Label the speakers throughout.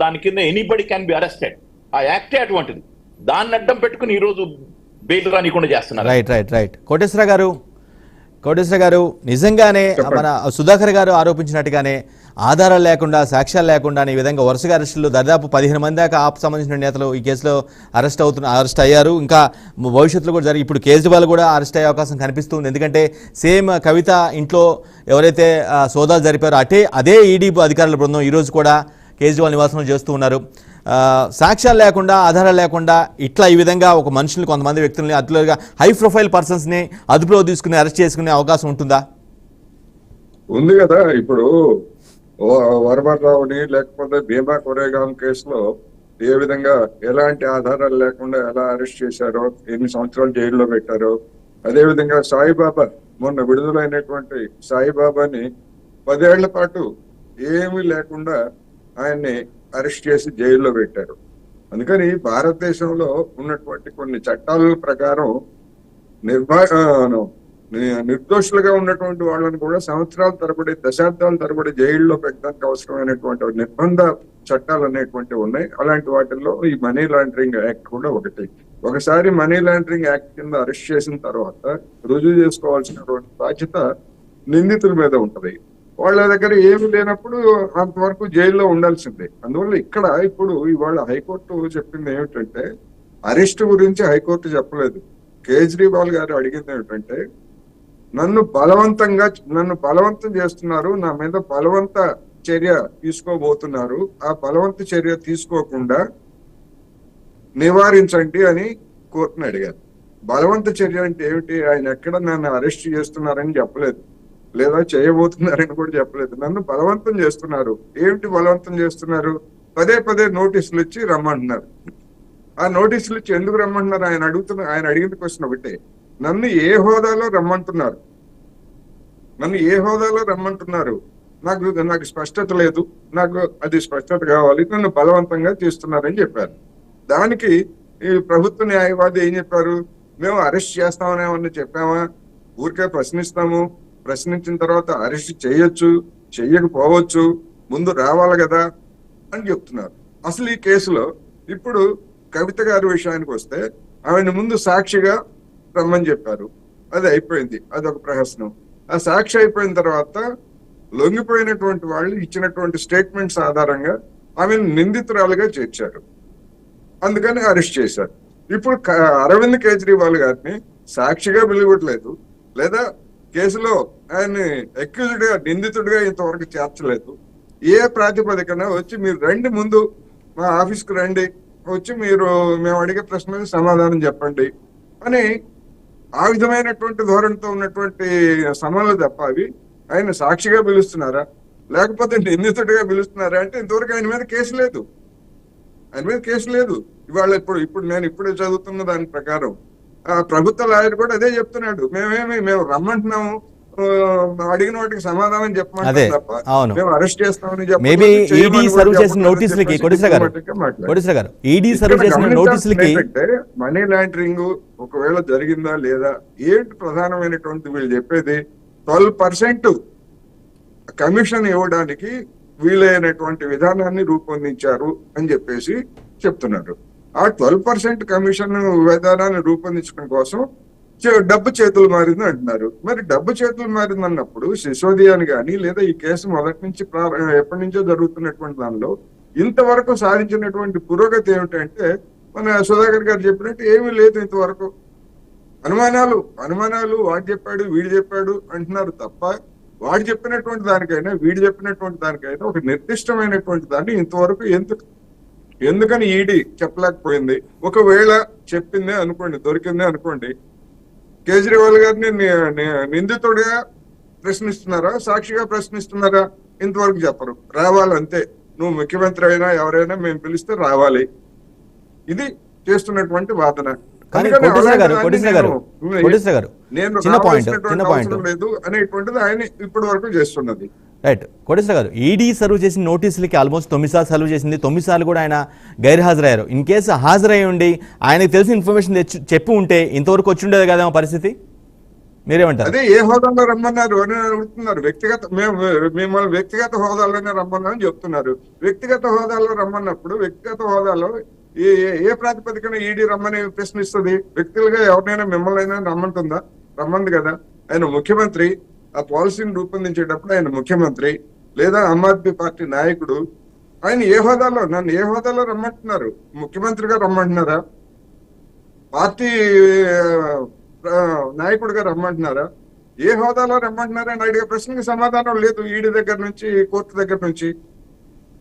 Speaker 1: దాని కింద anybody can be arrested. ఆ యాక్టే అటువంటిది. దాన్ని అడ్డం పెట్టుకుని ఈ రోజు బెయిల్ రానికుండా చేస్తున్నారు.
Speaker 2: రైట్ కోటేశ్వర గారు నిజంగానే మన సుధాకర్ గారు ఆరోపించినట్టుగానే ఆధారాలు లేకుండా, సాక్ష్యాలు లేకుండా ఈ విధంగా వరుసగా అరెస్టులు దాదాపు 15 మంది దాకా ఆప్ సంబంధించిన నేతలు ఈ కేసులో అరెస్ట్ అయ్యారు. ఇంకా భవిష్యత్తులో కూడా జరిగి ఇప్పుడు కేజ్రీవాల్ కూడా అరెస్ట్ అయ్యే అవకాశం కనిపిస్తుంది. ఎందుకంటే సేమ్ కవిత ఇంట్లో ఎవరైతే సోదాలు జరిపారో అదే ఈడీ అధికారుల బృందం ఈరోజు కూడా కేజ్రీవాల్ నివాసంలో చేస్తూ ఉన్నారు. సాక్ష్యాలు లేకుండా, ఆధారాలు లేకుండా ఇట్లా ఈ విధంగా ఒక మనుషుల్ని, కొంతమంది వ్యక్తుల్ని, అదుపుగా హై ప్రొఫైల్ పర్సన్స్ని అదుపులో తీసుకుని అరెస్ట్ చేసుకునే అవకాశం ఉంటుందా?
Speaker 3: ఉంది కదా. ఇప్పుడు వరవర్రావుని లేకపోతే భీమా కొరేగాం కేసులో ఏ విధంగా ఎలాంటి ఆధారాలు లేకుండా ఎలా అరెస్ట్ చేశారో, ఎన్ని సంవత్సరాలు జైల్లో పెట్టారో, అదేవిధంగా సాయిబాబా మొన్న విడుదలైనటువంటి సాయిబాబాని 10 ఏళ్ల పాటు ఏమీ లేకుండా ఆయన్ని అరెస్ట్ చేసి జైల్లో పెట్టారు. అందుకని భారతదేశంలో ఉన్నటువంటి కొన్ని చట్టాల ప్రకారం నిర్దోషులుగా ఉన్నటువంటి వాళ్ళని కూడా సంవత్సరాల తరబడి, దశాబ్దాల తరబడి జైల్లో పెట్టడానికి అవసరమైనటువంటి నిర్బంధ చట్టాలు అనేటువంటివి ఉన్నాయి. అలాంటి వాటిల్లో ఈ మనీ లాండరింగ్ యాక్ట్ కూడా ఒకటి. ఒకసారి మనీ లాండరింగ్ యాక్ట్ కింద అరెస్ట్ చేసిన తర్వాత రుజువు చేసుకోవాల్సినటువంటి బాధ్యత నిందితుల మీద ఉంటది. వాళ్ళ దగ్గర ఏమి లేనప్పుడు అంతవరకు జైల్లో ఉండాల్సిందే. అందువల్ల ఇప్పుడు ఇవాళ హైకోర్టు చెప్పింది ఏమిటంటే, అరెస్ట్ గురించి హైకోర్టు చెప్పలేదు. కేజ్రీవాల్ గారు అడిగింది ఏమిటంటే, నన్ను బలవంతం చేస్తున్నారు, నా మీద బలవంత చర్య తీసుకోబోతున్నారు, ఆ బలవంత చర్య తీసుకోకుండా నివారించండి అని కోర్టును అడిగారు. బలవంత చర్య అంటే ఏమిటి? ఆయన ఎక్కడ నన్ను అరెస్ట్ చేస్తున్నారని చెప్పలేదు, లేదా చేయబోతున్నారని కూడా చెప్పలేదు. నన్ను బలవంతం చేస్తున్నారు. ఏమిటి బలవంతం చేస్తున్నారు? పదే నోటీసులు ఇచ్చి రమ్మంటున్నారు. ఆ నోటీసులు ఇచ్చి ఎందుకు రమ్మంటున్నారు? ఆయన అడిగిన క్వశ్చన్ ఒకటే, నన్ను ఏ హోదాలో రమ్మంటున్నారు, నాకు స్పష్టత లేదు, నాకు అది స్పష్టత కావాలి, నన్ను బలవంతంగా తీస్తున్నారని చెప్పారు. దానికి ఈ ప్రభుత్వ న్యాయవాది ఏం చెప్పారు? మేము అరెస్ట్ చేస్తామనేమన్నా చెప్పామా? ఊరికే ప్రశ్నించిన తర్వాత అరెస్ట్ చేయొచ్చు, చెయ్యకపోవచ్చు, ముందు రావాలి కదా అని చెప్తున్నారు. అసలు ఈ కేసులో ఇప్పుడు కవిత గారి విషయానికి వస్తే, ఆమెను ముందు సాక్షిగా రమ్మని చెప్పారు. అది అయిపోయింది, అదొక ప్రహసనం. ఆ సాక్షి అయిపోయిన తర్వాత లొంగిపోయినటువంటి వాళ్ళు ఇచ్చినటువంటి స్టేట్మెంట్స్ ఆధారంగా ఆమెను నిందితురాలుగా చేర్చారు. అందుకని అరెస్ట్ చేశారు. ఇప్పుడు అరవింద్ కేజ్రీవాల్ గారిని సాక్షిగా పిలువట్లేదు, లేదా కేసులో ఆయన్ని అక్యూజ్డ్ గా, నిందితుడిగా ఇంతవరకు చేర్చలేదు. ఏ ప్రాతిపదికన వచ్చి మీరు రండి, ముందు మా ఆఫీస్కి రండి, వచ్చి మేము అడిగే ప్రశ్నలకు సమాధానం చెప్పండి అని ఆ విధమైనటువంటి ధోరణితో ఉన్నటువంటి సమన్లు తప్ప అవి ఆయన సాక్షిగా పిలుస్తున్నారా, లేకపోతే నిందితుడిగా పిలుస్తున్నారా అంటే ఇంతవరకు ఆయన మీద కేసు లేదు. ఇవాళ ఇప్పుడు నేను ఇప్పుడే చదువుతున్న దాని ప్రకారం ప్రభుత్వ లాయర్ కూడా అదే చెప్తున్నాడు. మేము రమ్మంటున్నాము, అడిగిన వాటికి సమాధానం చెప్పమంటే తప్ప మేము అరెస్ట్ చేస్తామని చెప్పి మనీ లాండరింగ్ ఒకవేళ జరిగిందా లేదా ఏంటి ప్రధానమైనటువంటి వీళ్ళు చెప్పేది 12% కమిషన్ ఇవ్వడానికి వీలైనటువంటి విధానాన్ని రూపొందించారు అని చెప్పేసి చెప్తున్నారు. ఆ 12% కమిషన్ విధానాన్ని రూపొందించడం కోసం డబ్బు చేతులు మారింది అంటున్నారు. మరి డబ్బు చేతులు మారింది అన్నప్పుడు సిసోదియాని కానీ, లేదా ఈ కేసు మొదటి నుంచి ఎప్పటి నుంచో జరుగుతున్నటువంటి దానిలో ఇంతవరకు సాధించినటువంటి పురోగతి ఏమిటంటే, మన సుధాకర్ గారు చెప్పినట్టు ఏమీ లేదు ఇంతవరకు. అనుమానాలు వాడు చెప్పాడు, వీడు చెప్పాడు అంటున్నారు తప్ప, వాడు చెప్పినటువంటి దానికైనా వీడు చెప్పినటువంటి దానికైనా ఒక నిర్దిష్టమైనటువంటి దాన్ని ఇంతవరకు ఎందుకని ఈడీ చెప్పలేకపోయింది? ఒకవేళ చెప్పిందే అనుకోండి, దొరికిందే అనుకోండి, కేజ్రీవాల్ గారిని నిందితుడిగా ప్రశ్నిస్తున్నారా, సాక్షిగా ప్రశ్నిస్తున్నారా? ఇంతవరకు చెప్పరు. రావాలంతే, నువ్వు ముఖ్యమంత్రి అయినా ఎవరైనా మేము పిలిస్తే రావాలి, ఇది చేస్తున్నటువంటి వాదన. లేదు అనేటువంటిది ఆయన ఇప్పటి వరకు చేస్తున్నది.
Speaker 2: రైట్. కోటేశ్వర గారు, ఈడీ సర్వ్ చేసిన నోటీసులకి ఆల్మోస్ట్ 9 సార్లు సర్వ్ చేసింది. 9 సార్లు కూడా ఆయన గైర్హాజరయ్యారు. ఇన్ కేసు హాజరై ఉండి ఆయనకు తెలిసిన ఇన్ఫర్మేషన్ చెప్పి ఉంటే ఇంతవరకు వచ్చి ఉండేది కదా పరిస్థితి. మీరేమంటారు?
Speaker 3: అదే ఏ హోదాలో రమ్మన్నారు అని అడుగుతున్నారు. మిమ్మల్ని వ్యక్తిగత హోదాలోనే రమ్మన్నారని చెప్తున్నారు. వ్యక్తిగత హోదాలో రమ్మన్నప్పుడు వ్యక్తిగత హోదాలో ఏ ఏ ప్రాతిపదికన ఈడీ రమ్మని ప్రశ్నిస్తుంది? వ్యక్తులుగా ఎవరినైనా మిమ్మల్ని రమ్మంటుందా? రమ్మంది కదా. ఆయన ముఖ్యమంత్రి, ఆ పాలసీని రూపొందించేటప్పుడు ఆయన ముఖ్యమంత్రి లేదా ఆమ్ ఆద్మీ పార్టీ నాయకుడు. ఆయన నన్ను ఏ హోదాలో రమ్మంటున్నారు? ముఖ్యమంత్రిగా రమ్మంటున్నారా? పార్టీ నాయకుడిగా రమ్మంటున్నారా? ఏ హోదాలో రమ్మంటున్నారా అని అడిగే ప్రశ్నకి సమాధానం లేదు ఈడీ దగ్గర నుంచి, కోర్టు దగ్గర నుంచి.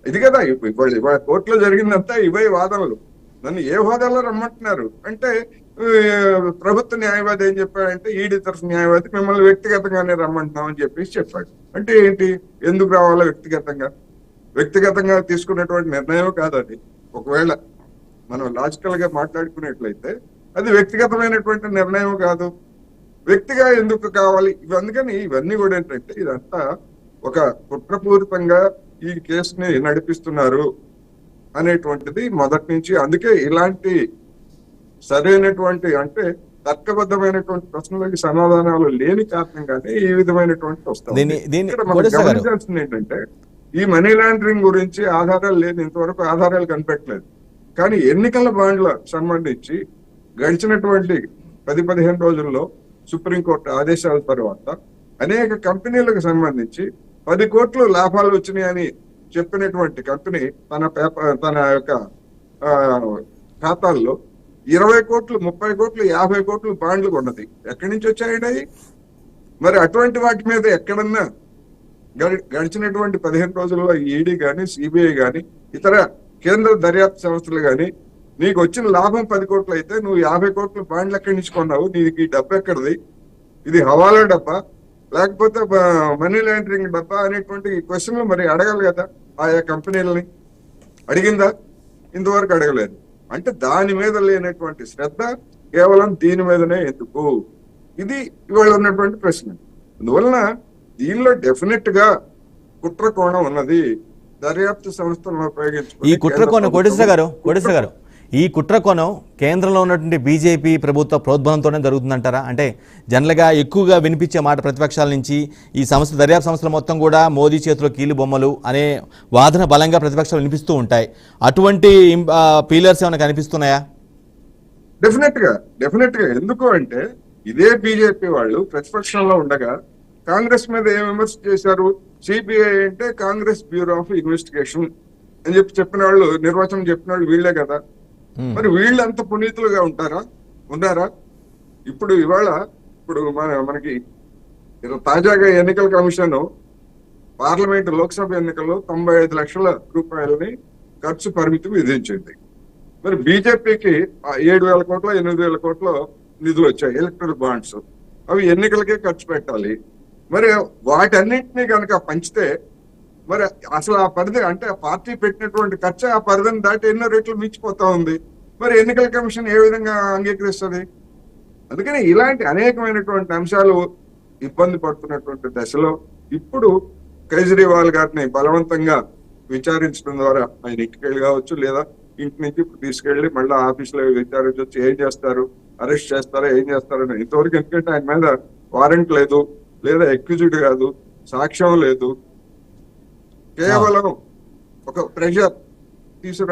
Speaker 3: ఇది కదా ఇవాళ కోర్టులో జరిగిందంతా ఇవే వాదనలు. నన్ను ఏ హోదాలో రమ్మంటున్నారు అంటే ప్రభుత్వ న్యాయవాది ఏం చెప్పాడంటే ఈడీ తరఫు న్యాయవాది మిమ్మల్ని వ్యక్తిగతంగానే రమ్మంటున్నామని చెప్పాడు. అంటే ఏంటి? ఎందుకు రావాలో వ్యక్తిగతంగా తీసుకున్నటువంటి నిర్ణయం కాదు అది. ఒకవేళ మనం లాజికల్ గా మాట్లాడుకునేట్లయితే అది వ్యక్తిగతమైనటువంటి నిర్ణయం కాదు. వ్యక్తిగా ఎందుకు కావాలి? అందుకని ఇవన్నీ కూడా ఏంటంటే ఇదంతా ఒక కుట్రపూరితంగా ఈ కేసుని నడిపిస్తున్నారు అనేటువంటిది మొదటి నుంచి. అందుకే ఇలాంటి సరైనటువంటి అంటే తర్కబద్ధమైనటువంటి ప్రశ్నలకి సమాధానాలు లేని కారణంగానే ఈ విధమైనటువంటి వస్తుంది. ఇక్కడ మనం గమనించాల్సింది ఏంటంటే ఈ మనీ లాండరింగ్ గురించి ఆధారాలు లేదు, ఇంతవరకు ఆధారాలు కనిపెట్టలేదు. కానీ ఎన్నికల బాండ్ల సంబంధించి గడిచినటువంటి 10-15 రోజుల్లో సుప్రీంకోర్టు ఆదేశాల తర్వాత అనేక కంపెనీలకు సంబంధించి 10 కోట్లు లాభాలు వచ్చినాయని చెప్పినటువంటి కంపెనీ తన యొక్క ఖాతాల్లో 20 కోట్లు, 30 కోట్లు, 50 కోట్లు బాండ్లు కొన్నది. ఎక్కడి నుంచి వచ్చాయండి? మరి అటువంటి వాటి మీద ఎక్కడన్నా గడిచినటువంటి 15 రోజుల్లో ఈడీ కానీ, సిబిఐ కానీ, ఇతర కేంద్ర దర్యాప్తు సంస్థలు కానీ నీకు వచ్చిన లాభం 10 కోట్లు అయితే నువ్వు 50 కోట్లు బాండ్లు ఎక్కడి నుంచి కొన్నావు? నీకు ఈ డబ్బు ఎక్కడిది? ఇది హవాలా డబ్బా లేకపోతే మనీ లాండరింగ్ డబ్బా అనేటువంటి క్వశ్చన్లు మరి అడగాలి కదా ఆయా కంపెనీలని. అడిగిందా? ఇంతవరకు అడగలేదు. అంటే దాని మీద లేనటువంటి శ్రద్ధ కేవలం దీని మీదనే ఎందుకు? ఇది ఇవాళ ఉన్నటువంటి ప్రశ్న. అందువలన దీనిలో డెఫినెట్ గా కుట్ర కోణం ఉన్నది. దర్యాప్తు సంస్థలను ఉపయోగించుకుని
Speaker 2: ఈ కుట్ర కోణం కోటేశ్వర గారు ఈ కుట్ర కోణం కేంద్రంలో ఉన్నటువంటి బీజేపీ ప్రభుత్వ ప్రోద్బలంతోనే జరుగుతుందంటారా? అంటే జనరల్గా ఎక్కువగా వినిపించే మాట ప్రతిపక్షాల నుంచి ఈ దర్యాప్తు సంస్థలు మొత్తం కూడా మోదీ చేతిలో కీలు బొమ్మలు అనే వాదన బలంగా ప్రతిపక్షాలు వినిపిస్తూ ఉంటాయి. అటువంటి పీలర్స్ ఏమైనా కనిపిస్తున్నాయా?
Speaker 3: డెఫినెట్ గా. ఎందుకు అంటే ఇదే బీజేపీ వాళ్ళు ప్రతిపక్షంలో ఉండగా కాంగ్రెస్ మీద ఏం విమర్శ చేశారు? సిబిఐ అంటే కాంగ్రెస్ బ్యూరో ఆఫ్ ఇన్వెస్టిగేషన్ అని చెప్పిన వాళ్ళు, నిర్వచనం చెప్పిన వాళ్ళు వీళ్లే కదా. మరి వీళ్ళు అంత పునీతులుగా ఉన్నారా? ఇప్పుడు మనకి తాజాగా ఎన్నికల కమిషన్ పార్లమెంట్ లోక్సభ ఎన్నికల్లో 95 లక్షల రూపాయలని ఖర్చు పరిమితి విధించింది. మరి బీజేపీకి 7,000 కోట్ల 8,000 కోట్ల నిధులు వచ్చాయి ఎలక్ట్రల్ బాండ్స్. అవి ఎన్నికలకే ఖర్చు పెట్టాలి. మరి వాటన్నింటినీ కనుక పంచితే మరి అసలు ఆ పరిధి అంటే ఆ పార్టీ పెట్టినటువంటి ఖర్చు ఆ పరిధిని దాటి ఎన్నో రెట్లు మించిపోతా ఉంది. మరి ఎన్నికల కమిషన్ ఏ విధంగా అంగీకరిస్తుంది? అందుకని ఇలాంటి అనేకమైనటువంటి అంశాలు ఇబ్బంది పడుతున్నటువంటి దశలో ఇప్పుడు కేజ్రీవాల్ గారిని బలవంతంగా విచారించడం ద్వారా ఆయన ఇంటికి కావచ్చు లేదా ఇంటి నుంచి ఇప్పుడు తీసుకెళ్లి మళ్ళీ ఆఫీసులో విచారించవచ్చు. ఏం చేస్తారు? అరెస్ట్ చేస్తారా? ఏం చేస్తారని ఇంతవరకు. ఎందుకంటే ఆయన మీద వారెంట్ లేదు లేదా ఎక్యూజ్డ్ కాదు, సాక్ష్యం లేదు. కేవలం ఒక ప్రెషర్ తీసుకురా